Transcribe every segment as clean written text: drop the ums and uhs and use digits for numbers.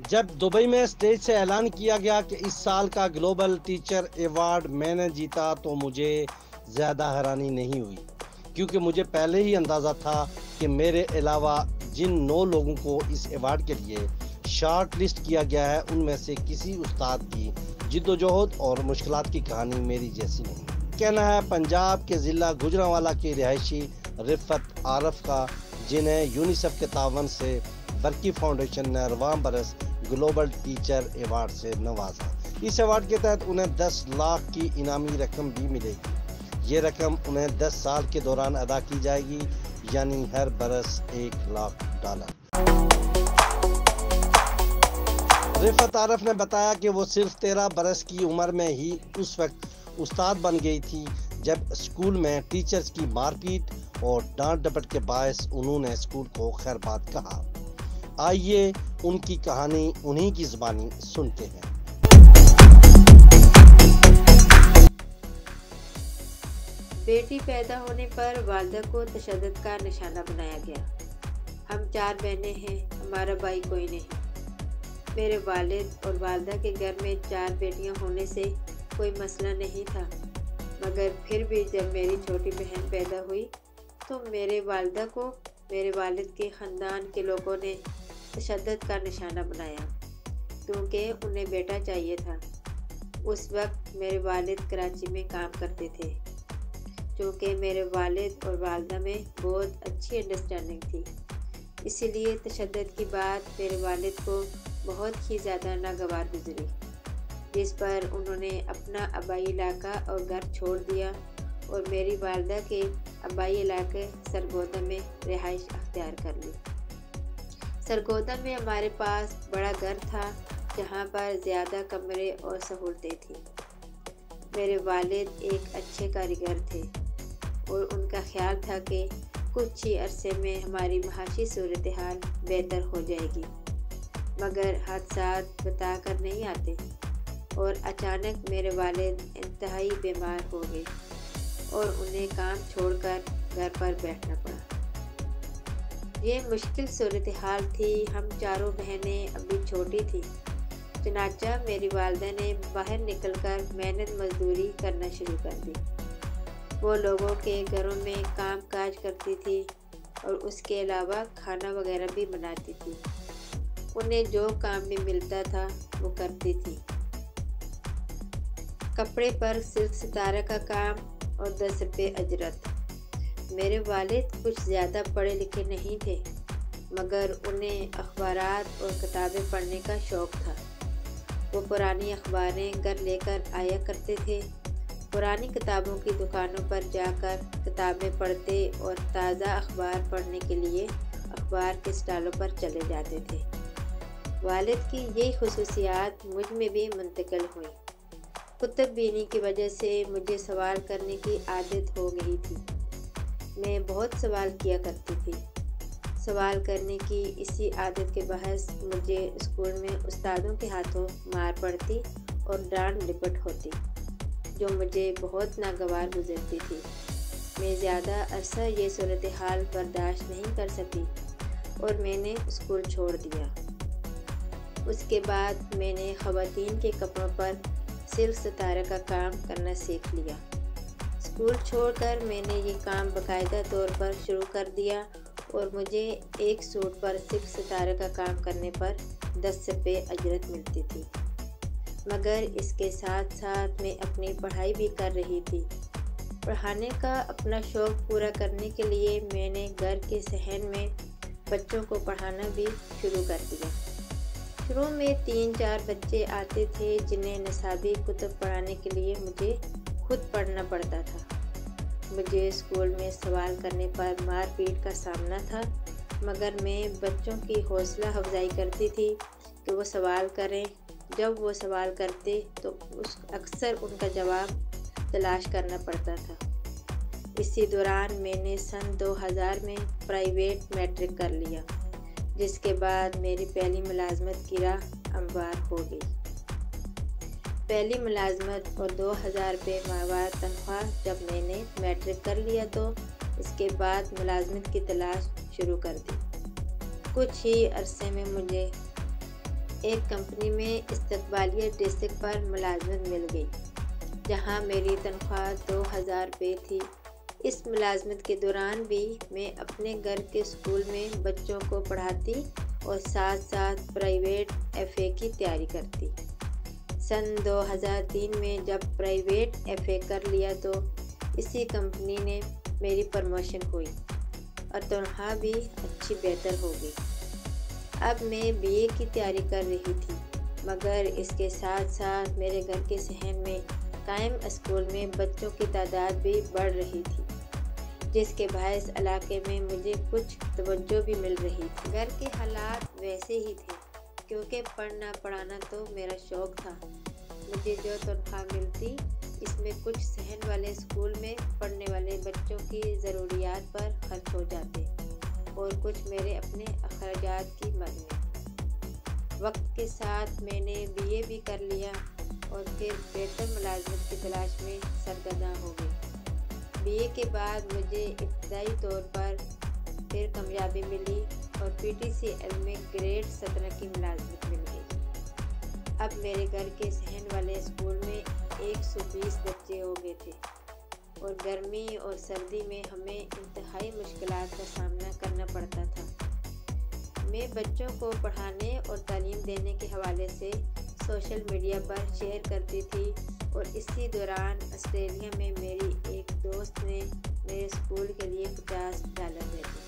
जब दुबई में स्टेज से ऐलान किया गया कि इस साल का ग्लोबल टीचर अवार्ड मैंने जीता तो मुझे ज़्यादा हैरानी नहीं हुई, क्योंकि मुझे पहले ही अंदाज़ा था कि मेरे अलावा जिन 9 लोगों को इस अवार्ड के लिए शॉर्ट लिस्ट किया गया है, उनमें से किसी उस्ताद की जिद्दोजहद और मुश्किलात की कहानी मेरी जैसी नहीं। कहना है पंजाब के ज़िला गुजरांवाला की रिहायशी रिफत आरफ का, जिन्हें यूनिसेफ के तावन से बरकी फाउंडेशन ने 12 बरस ग्लोबल टीचर अवार्ड से नवाजा। इस अवार्ड के तहत उन्हें 10 लाख की इनामी रकम भी मिलेगी। ये रकम उन्हें 10 साल के दौरान अदा की जाएगी, यानी हर बरस $1 लाख। रिफत आरफ ने बताया कि वो सिर्फ 13 बरस की उम्र में ही उस वक्त उस्ताद बन गई थी जब स्कूल में टीचर्स की मारपीट और डांट डपट के बायस उन्होंने स्कूल को खैरबाद कहा। आइए उनकी कहानी उन्हीं की ज़बानी सुनते हैं। बेटी पैदा होने पर वालिदा को तशद्दुद का निशाना बनाया गया। हम 4 बहनें हैं, हमारा भाई कोई नहीं। मेरे वालिद और वालिदा के घर में 4 बेटियां होने से कोई मसला नहीं था, मगर फिर भी जब मेरी छोटी बहन पैदा हुई तो मेरे वालिदा को मेरे वालिद के ख़ानदान के लोगों ने तशद्दुद का निशाना बनाया, क्योंकि उन्हें बेटा चाहिए था। उस वक्त मेरे वालिद कराची में काम करते थे। चूँकि मेरे वालिद और वालिदा में बहुत अच्छी अंडरस्टैंडिंग थी, इसीलिए तशद्दुद की बात मेरे वालिद को बहुत ही ज़्यादा नागवार गुजरी, जिस पर उन्होंने अपना आबाई इलाका और घर छोड़ दिया और मेरी वालिदा के आबाई इलाके सरगोदा में रिहाइश अख्तियार कर ली। सरगोदा में हमारे पास बड़ा घर था, जहाँ पर ज़्यादा कमरे और सहूलतें थीं। मेरे वालिद एक अच्छे कारीगर थे और उनका ख्याल था कि कुछ ही अरसे में हमारी माशी सूरत हाल बेहतर हो जाएगी, मगर हादसात बता कर नहीं आते और अचानक मेरे वालिद इंतहाई बीमार हो गए और उन्हें काम छोड़कर घर पर बैठना पड़ा। ये मुश्किल सूरत हाल थी। हम चारों बहनें अभी छोटी थी, चनाचा मेरी वालिदा ने बाहर निकलकर मेहनत मजदूरी करना शुरू कर दी। वो लोगों के घरों में काम काज करती थी और उसके अलावा खाना वगैरह भी बनाती थी। उन्हें जो काम भी मिलता था वो करती थी। कपड़े पर सिल्क सितारा का काम और 10 रुपये अजरत। मेरे वालिद कुछ ज़्यादा पढ़े लिखे नहीं थे, मगर उन्हें अखबारात और किताबें पढ़ने का शौक़ था। वो पुरानी अखबारें घर लेकर आया करते थे। पुरानी किताबों की दुकानों पर जाकर किताबें पढ़ते और ताज़ा अखबार पढ़ने के लिए अखबार के स्टॉलों पर चले जाते थे। वालिद की यही खुसूसियात मुझ में भी मुंतकिल हुई। कुतुब बीनी की वजह से मुझे सवाल करने की आदत हो गई थी। मैं बहुत सवाल किया करती थी। सवाल करने की इसी आदत के बहस मुझे स्कूल में उस्तादों के हाथों मार पड़ती और डांट डिपट होती, जो मुझे बहुत नागवार गुजरती थी। मैं ज़्यादा अरसा ये सूरत हाल बर्दाश्त नहीं कर सकी और मैंने स्कूल छोड़ दिया। उसके बाद मैंने ख़वातीन के कपड़ों पर सिल्क सितारा का काम करना सीख लिया। स्कूल छोड़कर मैंने ये काम बाकायदा तौर पर शुरू कर दिया और मुझे एक सूट पर सिल्क सितारा का काम करने पर 10 रुपये अजरत मिलती थी। मगर इसके साथ साथ मैं अपनी पढ़ाई भी कर रही थी। पढ़ाने का अपना शौक़ पूरा करने के लिए मैंने घर के सहन में बच्चों को पढ़ाना भी शुरू कर दिया। शुरू में 3-4 बच्चे आते थे, जिन्हें निसाबी कुतुब पढ़ाने के लिए मुझे खुद पढ़ना पड़ता था। मुझे स्कूल में सवाल करने पर मार पीट का सामना था, मगर मैं बच्चों की हौसला अफजाई करती थी कि वो सवाल करें। जब वो सवाल करते तो अक्सर उनका जवाब तलाश करना पड़ता था। इसी दौरान मैंने सन 2000 में प्राइवेट मैट्रिक कर लिया, जिसके बाद मेरी पहली मुलाजमत की राह हमवार हो गई। पहली मुलाजमत और 2000 रुपये माहवार तनख्वाह जब मैंने मैट्रिक कर लिया तो इसके बाद मुलाजमत की तलाश शुरू कर दी। कुछ ही अरसे में मुझे एक कंपनी में इस्तकबालिया डिस्क पर मुलाजमत मिल गई, जहां मेरी तनख्वाह 2000 रुपये थी। इस मुलाजमत के दौरान भी मैं अपने घर के स्कूल में बच्चों को पढ़ाती और साथ साथ प्राइवेट एफए की तैयारी करती। सन 2003 में जब प्राइवेट एफए कर लिया तो इसी कंपनी ने मेरी प्रमोशन हुई और तनख्वाह भी अच्छी बेहतर हो गई। अब मैं बीए की तैयारी कर रही थी, मगर इसके साथ साथ मेरे घर के सहन में कायम स्कूल में बच्चों की तादाद भी बढ़ रही थी, जिसके बायस इलाके में मुझे कुछ तवज्जो भी मिल रही थी। घर के हालात वैसे ही थे, क्योंकि पढ़ना पढ़ाना तो मेरा शौक़ था। मुझे जो तनख्वाह मिलती इसमें कुछ सहन वाले स्कूल में पढ़ने वाले बच्चों की ज़रूरियात पर खर्च हो जाते और कुछ मेरे अपने अखराजात की मद में। वक्त के साथ मैंने बीए भी कर लिया और फिर बेहतर मुलाजमत की तलाश में सरगर्दा हो गई। बीए के बाद मुझे इब्तदाई तौर पर फिर कामयाबी मिली और पीटीसीएल में ग्रेड 17 की मुलाजमत मिल गई। अब मेरे घर के सहन वाले स्कूल में 120 बच्चे हो गए थे और गर्मी और सर्दी में हमें इंतहाई मुश्किलात का सामना करना पड़ता था। मैं बच्चों को पढ़ाने और तालीम देने के हवाले से सोशल मीडिया पर शेयर करती थी और इसी दौरान ऑस्ट्रेलिया में मेरी एक दोस्त ने मेरे स्कूल के लिए $50 भेजे।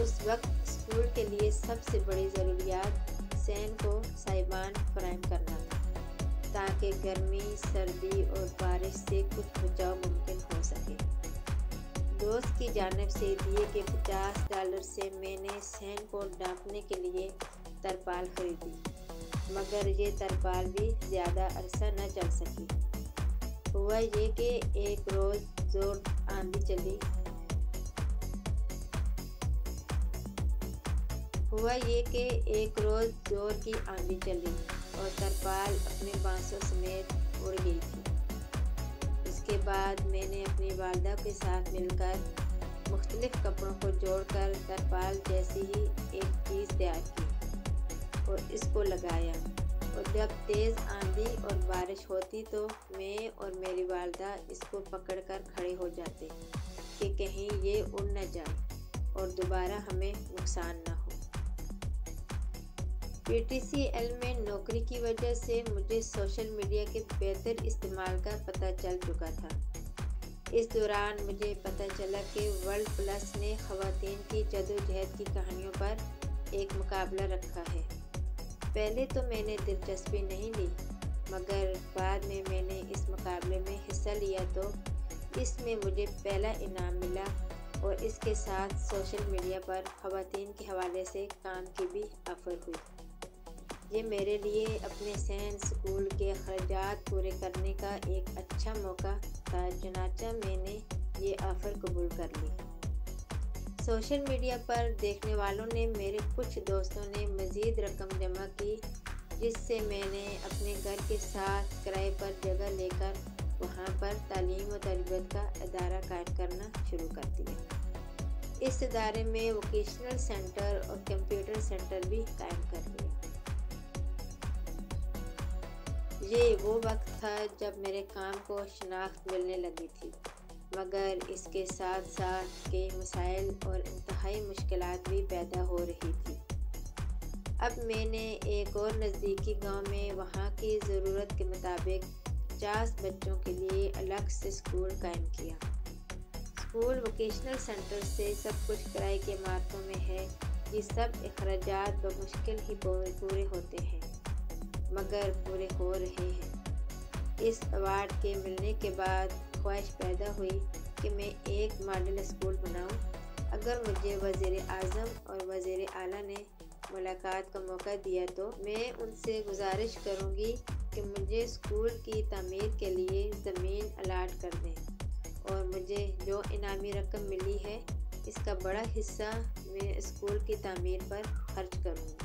उस वक्त स्कूल के लिए सबसे बड़ी ज़रूरियात सैन को साहिबान फराहम करना था, ताकि गर्मी, सर्दी और बारिश से कुछ बचाव मुमकिन हो सके। दोस्त की जानिब से दिए गए $50 से मैंने सैन को ढांपने के लिए तरपाल खरीदी, मगर ये तरपाल भी ज़्यादा अरसा न चल सकी। हुआ ये कि एक रोज़ जोर की आंधी चली और तरपाल अपने बांसों समेत उड़ गई थी। उसके बाद मैंने अपनी वालदा के साथ मिलकर मुख्तलिफ कपड़ों को जोड़कर तरपाल जैसी ही एक चीज़ तैयार की और इसको लगाया, और जब तेज़ आंधी और बारिश होती तो मैं और मेरी वालदा इसको पकड़कर खड़े हो जाते कि कहीं ये उड़ न जाए और दोबारा हमें नुकसान न हो। पीटीसीएल में नौकरी की वजह से मुझे सोशल मीडिया के बेहतर इस्तेमाल का पता चल चुका था। इस दौरान मुझे पता चला कि वर्ल्ड प्लस ने ख़वातीन की जदोजहद की कहानियों पर एक मुकाबला रखा है। पहले तो मैंने दिलचस्पी नहीं ली, मगर बाद में मैंने इस मुकाबले में हिस्सा लिया तो इसमें मुझे पहला इनाम मिला और इसके साथ सोशल मीडिया पर ख़वातीन के हवाले से काम की भी ऑफ़र हुई। ये मेरे लिए अपने सैन स्कूल के अखराजात पूरे करने का एक अच्छा मौका था, चुनांचे मैंने ये ऑफ़र कबूल कर ली। सोशल मीडिया पर देखने वालों ने, मेरे कुछ दोस्तों ने मज़ीद रकम जमा की, जिससे मैंने अपने घर के साथ किराए पर जगह लेकर वहाँ पर तालीम और तरबियत का अदारा कायम करना शुरू कर दिया। इस अदारे में वोकेशनल सेंटर और कंप्यूटर सेंटर भी कायम कर लिया। ये वो वक्त था जब मेरे काम को शनाख्त मिलने लगी थी, मगर इसके साथ साथ के मसाइल और इंतहाई मुश्किलात भी पैदा हो रही थी। अब मैंने एक और नज़दीकी गांव में वहां की ज़रूरत के मुताबिक 50 बच्चों के लिए अलग से स्कूल कायम किया। स्कूल वोकेशनल सेंटर से सब कुछ किराए की इमारतों में है। ये सब अखराजात बमुश्किल ही पूरे होते हैं, मगर पूरे हो रहे हैं। इस अवार्ड के मिलने के बाद ख्वाहिश पैदा हुई कि मैं एक मॉडल स्कूल बनाऊं। अगर मुझे वज़ीर आज़म और वज़ीर आला ने मुलाकात का मौका दिया तो मैं उनसे गुजारिश करूंगी कि मुझे स्कूल की तामीर के लिए ज़मीन अलाट कर दें और मुझे जो इनामी रकम मिली है इसका बड़ा हिस्सा मैं स्कूल की तामीर पर खर्च करूंगी।